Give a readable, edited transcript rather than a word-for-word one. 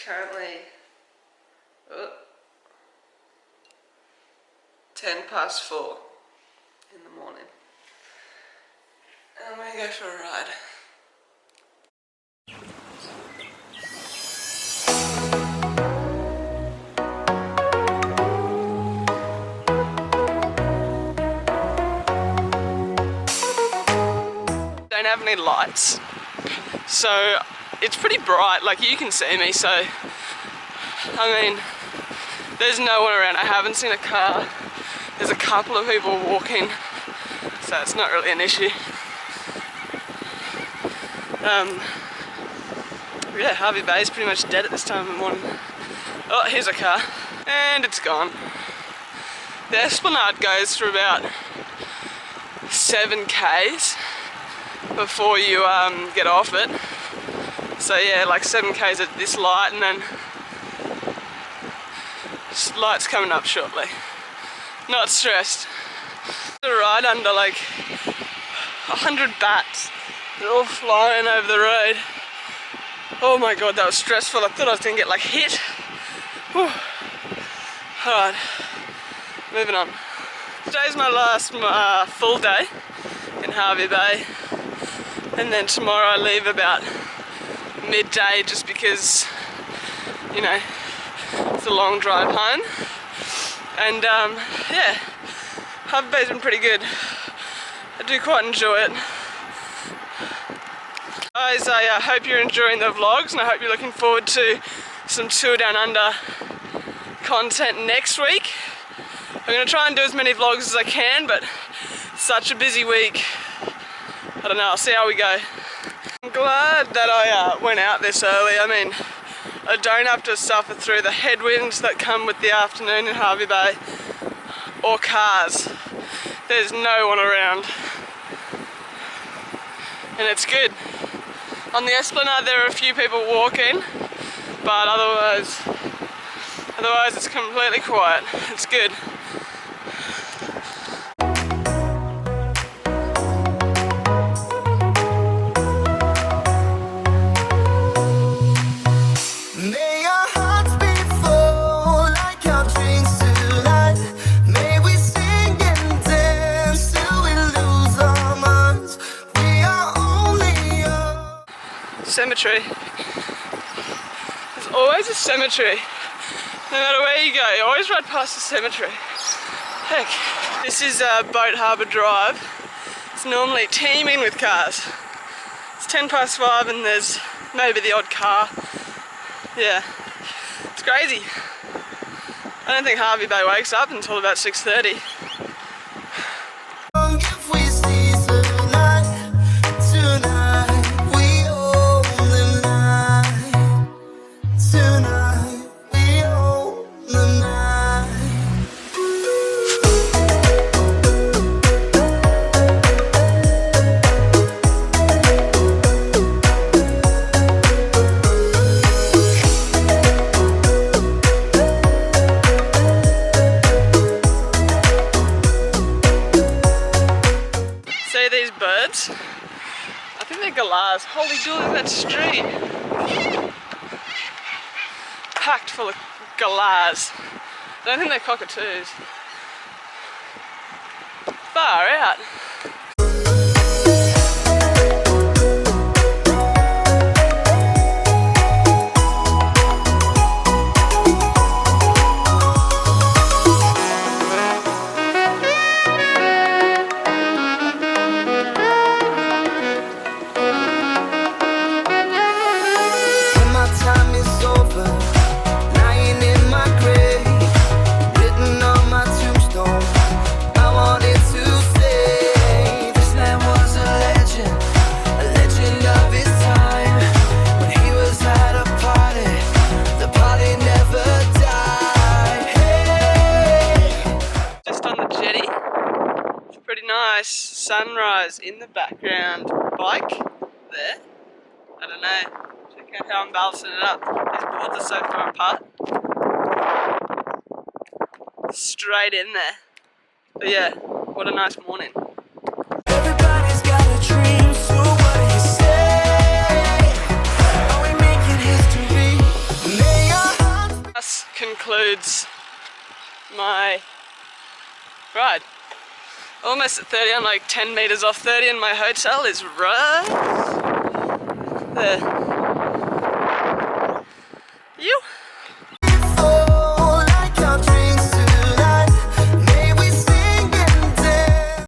currently 4:10 in the morning. And I'm gonna go for a ride. Don't have any lights, so it's pretty bright, like you can see me, so I mean there's no one around. I haven't seen a car. There's a couple of people walking, so it's not really an issue. Yeah, Hervey Bay is pretty much dead at this time of the morning. Oh, here's a car, and it's gone. The Esplanade goes for about 7 k's before you get off it. So yeah, like 7 k's at this light, and then light's coming up shortly. Not stressed. A ride under like 100 bats. They're all flying over the road. Oh my god, that was stressful. I thought I was gonna get like hit. Alright, moving on. Today's my last full day in Hervey Bay, and then tomorrow I leave about midday just because, you know, it's a long drive home. And yeah, Hervey Bay's been pretty good. I do quite enjoy it. Guys, I hope you're enjoying the vlogs, and I hope you're looking forward to some Tour Down Under content next week. I'm going to try and do as many vlogs as I can, but it's such a busy week. I don't know, I'll see how we go. I'm glad that I went out this early. I mean, I don't have to suffer through the headwinds that come with the afternoon in Hervey Bay, or cars. There's no one around, and it's good. On the Esplanade there are a few people walking, but otherwise it's completely quiet. It's good. Cemetery. There's always a cemetery. No matter where you go, you always ride past a cemetery. Heck, this is Boat Harbour Drive. It's normally teeming with cars. It's 5:10 and there's maybe the odd car. Yeah, it's crazy. I don't think Hervey Bay wakes up until about 6:30. I think they're galahs. Holy dooly, that street! Packed full of galahs. I don't think they're cockatoos. Far out. Nice sunrise in the background. Bike there. I don't know. Check out how I'm balancing it up. These boards are so far apart. Straight in there. But yeah, what a nice morning. Everybody's got a dream, so what do you say? Are we making history? concludes my ride. Almost at 30, I'm like 10 meters off 30 and my hotel is right there. You?